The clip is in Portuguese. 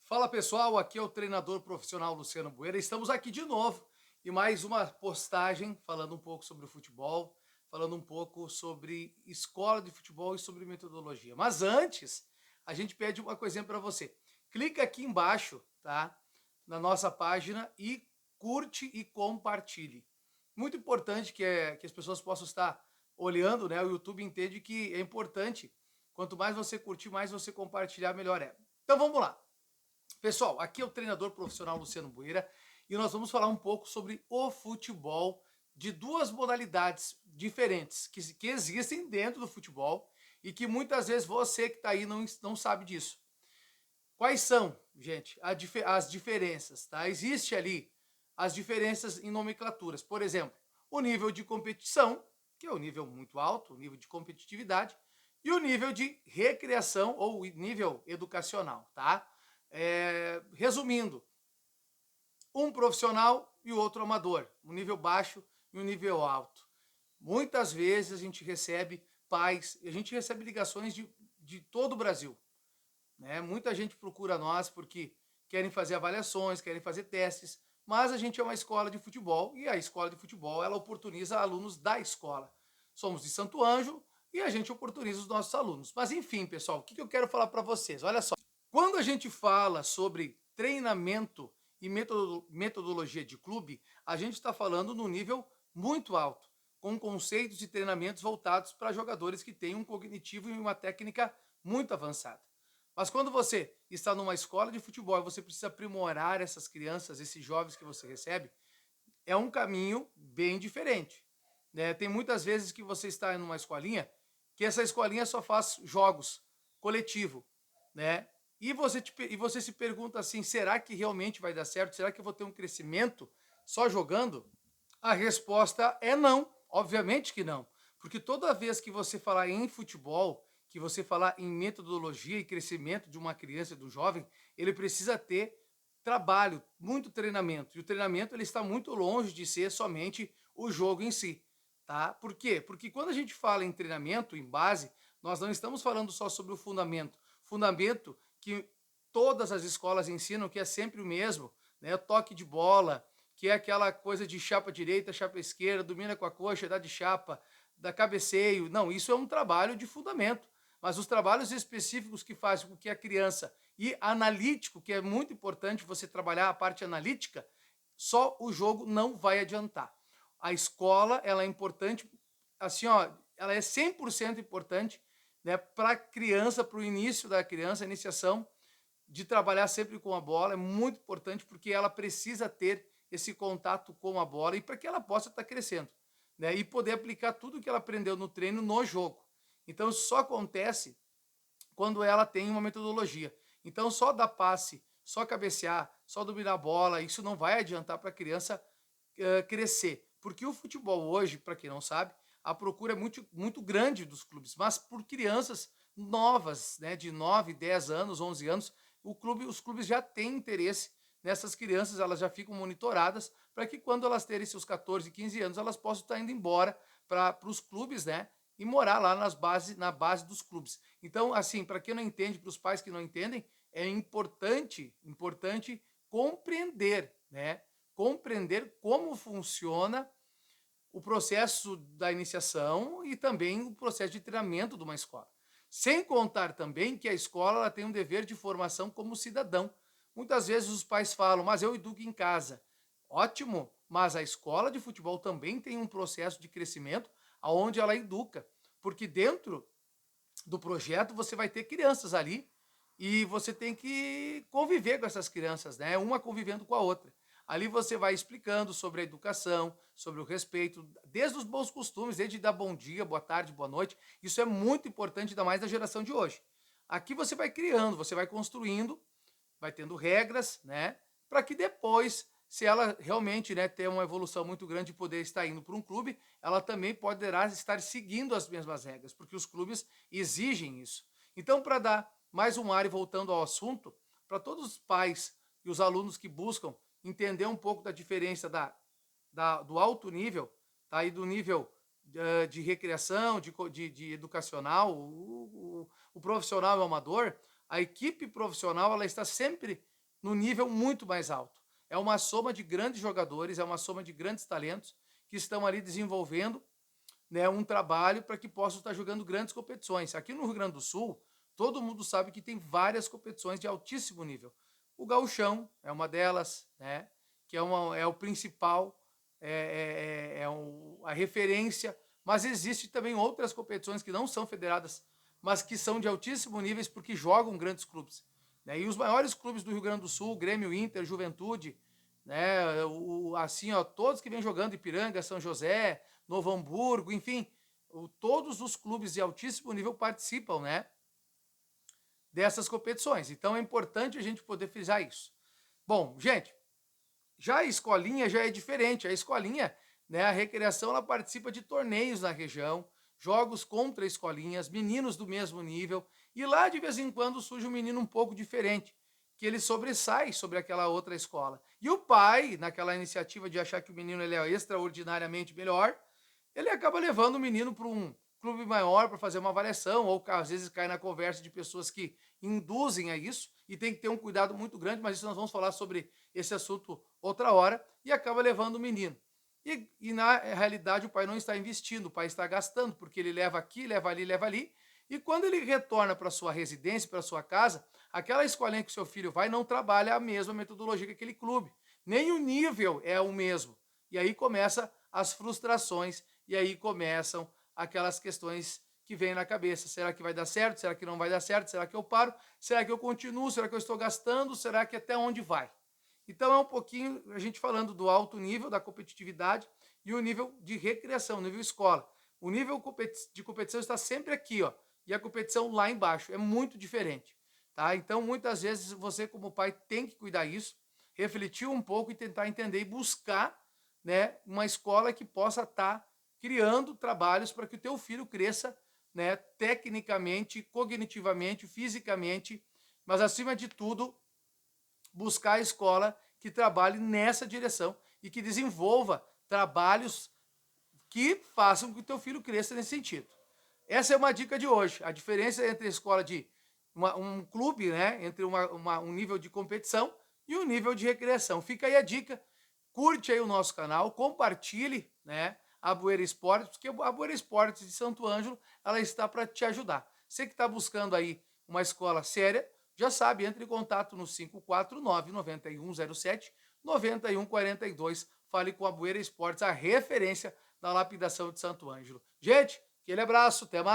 Fala pessoal, aqui é o treinador profissional Luciano Bueira. Estamos aqui de novo e mais uma postagem falando um pouco sobre o futebol, falando um pouco sobre escola de futebol e sobre metodologia. Mas antes, a gente pede uma coisinha para você. Clica aqui embaixo, tá? Na nossa página e curte e compartilhe. Muito importante que as pessoas possam estar olhando, né? O YouTube entende que é importante. Quanto mais você curtir, mais você compartilhar, melhor é. Então vamos lá. Pessoal, aqui é o treinador profissional Luciano Bueira e nós vamos falar um pouco sobre o futebol de duas modalidades diferentes que existem dentro do futebol e que muitas vezes você que está aí não sabe disso. Quais são, gente, as diferenças? Tá? Existe ali as diferenças em nomenclaturas. Por exemplo, o nível de competição, que é o nível muito alto, o nível de competitividade, e o nível de recreação ou nível educacional, tá? Resumindo, um profissional e o outro amador, um nível baixo e um nível alto. Muitas vezes a gente recebe pais, a gente recebe ligações de todo o Brasil, né? Muita gente procura nós porque querem fazer avaliações, querem fazer testes, mas a gente é uma escola de futebol e a escola de futebol ela oportuniza alunos da escola. Somos de Santo Ângelo e a gente oportuniza os nossos alunos. Mas enfim, pessoal, o que eu quero falar para vocês? Olha só, quando a gente fala sobre treinamento e metodologia de clube, a gente está falando no nível muito alto, com conceitos e treinamentos voltados para jogadores que têm um cognitivo e uma técnica muito avançada. Mas quando você está numa escola de futebol e você precisa aprimorar essas crianças, esses jovens que você recebe, é um caminho bem diferente. Né? Tem muitas vezes que você está em uma escolinha que essa escolinha só faz jogos coletivo, né? E você se pergunta assim, será que realmente vai dar certo? Será que eu vou ter um crescimento só jogando? A resposta é não, obviamente que não. Porque toda vez que você falar em futebol, que você falar em metodologia e crescimento de uma criança e do jovem, ele precisa ter trabalho, muito treinamento. E o treinamento ele está muito longe de ser somente o jogo em si, tá? Por quê? Porque quando a gente fala em treinamento, em base, nós não estamos falando só sobre o fundamento. Fundamento que todas as escolas ensinam, que é sempre o mesmo, né? O toque de bola, que é aquela coisa de chapa direita, chapa esquerda, domina com a coxa, dá de chapa, dá cabeceio. Não, isso é um trabalho de fundamento. Mas os trabalhos específicos que fazem com que a criança e analítico, que é muito importante você trabalhar a parte analítica, só o jogo não vai adiantar. A escola, ela é importante, assim, ó, ela é 100% importante, né, para a criança, para o início da criança, a iniciação de trabalhar sempre com a bola, é muito importante porque ela precisa ter esse contato com a bola e para que ela possa estar crescendo, né, e poder aplicar tudo que ela aprendeu no treino no jogo. Então, isso só acontece quando ela tem uma metodologia. Então, só dar passe, só cabecear, só dominar a bola, isso não vai adiantar para a criança crescer. Porque o futebol hoje, para quem não sabe, a procura é muito grande dos clubes, mas por crianças novas, né, de 9, 10 anos, 11 anos, os clubes já têm interesse nessas crianças, elas já ficam monitoradas para que quando elas terem seus 14, 15 anos, elas possam estar indo embora para os clubes, né, e morar lá na base dos clubes. Então, assim, para quem não entende, para os pais que não entendem, é importante compreender, né? Compreender como funciona o processo da iniciação e também o processo de treinamento de uma escola. Sem contar também que a escola ela tem um dever de formação como cidadão. Muitas vezes os pais falam, mas eu educo em casa. Ótimo, mas a escola de futebol também tem um processo de crescimento onde ela educa. Porque dentro do projeto você vai ter crianças ali e você tem que conviver com essas crianças, né? Uma convivendo com a outra. Ali você vai explicando sobre a educação, sobre o respeito, desde os bons costumes, desde dar bom dia, boa tarde, boa noite. Isso é muito importante, ainda mais na geração de hoje. Aqui você vai criando, você vai construindo, vai tendo regras, né? Para que depois, se ela realmente, né, ter uma evolução muito grande de poder estar indo para um clube, ela também poderá estar seguindo as mesmas regras, porque os clubes exigem isso. Então, para dar mais um ar e voltando ao assunto, para todos os pais e os alunos que buscam entender um pouco da diferença do alto nível, tá? E do nível de recreação, de educacional, o profissional e o amador, a equipe profissional ela está sempre no nível muito mais alto. É uma soma de grandes jogadores, é uma soma de grandes talentos que estão ali desenvolvendo, né, um trabalho para que possam estar jogando grandes competições. Aqui no Rio Grande do Sul, todo mundo sabe que tem várias competições de altíssimo nível. O Gauchão é uma delas, né, que é o principal, a referência, mas existe também outras competições que não são federadas, mas que são de altíssimo nível porque jogam grandes clubes. Né? E os maiores clubes do Rio Grande do Sul, Grêmio, Inter, Juventude, né, assim, ó, todos que vêm jogando, Ipiranga, São José, Novo Hamburgo, enfim, todos os clubes de altíssimo nível participam, né, dessas competições. Então é importante a gente poder frisar isso. Bom, gente, já a escolinha já é diferente. A escolinha, né, a recreação, ela participa de torneios na região, jogos contra escolinhas, meninos do mesmo nível, e lá de vez em quando surge um menino um pouco diferente, que ele sobressai sobre aquela outra escola. E o pai, naquela iniciativa de achar que o menino ele é extraordinariamente melhor, ele acaba levando o menino para um clube maior para fazer uma avaliação, ou às vezes cai na conversa de pessoas que induzem a isso, e tem que ter um cuidado muito grande, mas isso nós vamos falar sobre esse assunto outra hora, e acaba levando o menino. E na realidade o pai não está investindo, o pai está gastando, porque ele leva aqui, leva ali, e quando ele retorna para sua residência, para sua casa, aquela escolinha que o seu filho vai não trabalha a mesma metodologia que aquele clube, nem o nível é o mesmo. E aí começa as frustrações, e aí começam aquelas questões que vêm na cabeça. Será que vai dar certo? Será que não vai dar certo? Será que eu paro? Será que eu continuo? Será que eu estou gastando? Será que até onde vai? Então é um pouquinho a gente falando do alto nível da competitividade e o nível de recreação, o nível escola. O nível de competição está sempre aqui, ó, e a competição lá embaixo. É muito diferente, tá? Então muitas vezes você como pai tem que cuidar isso, refletir um pouco e tentar entender e buscar, né, uma escola que possa estar criando trabalhos para que o teu filho cresça, né, tecnicamente, cognitivamente, fisicamente, mas acima de tudo, buscar a escola que trabalhe nessa direção e que desenvolva trabalhos que façam com que o teu filho cresça nesse sentido. Essa é uma dica de hoje. A diferença entre a escola de um clube, né, entre um nível de competição e um nível de recreação. Fica aí a dica. Curte aí o nosso canal, compartilhe, né, a Bueira Esportes, porque a Bueira Esportes de Santo Ângelo, ela está para te ajudar. Você que está buscando aí uma escola séria, já sabe, entre em contato no 549-9107-9142. Fale com a Bueira Esportes, a referência da lapidação de Santo Ângelo. Gente, aquele abraço, até mais.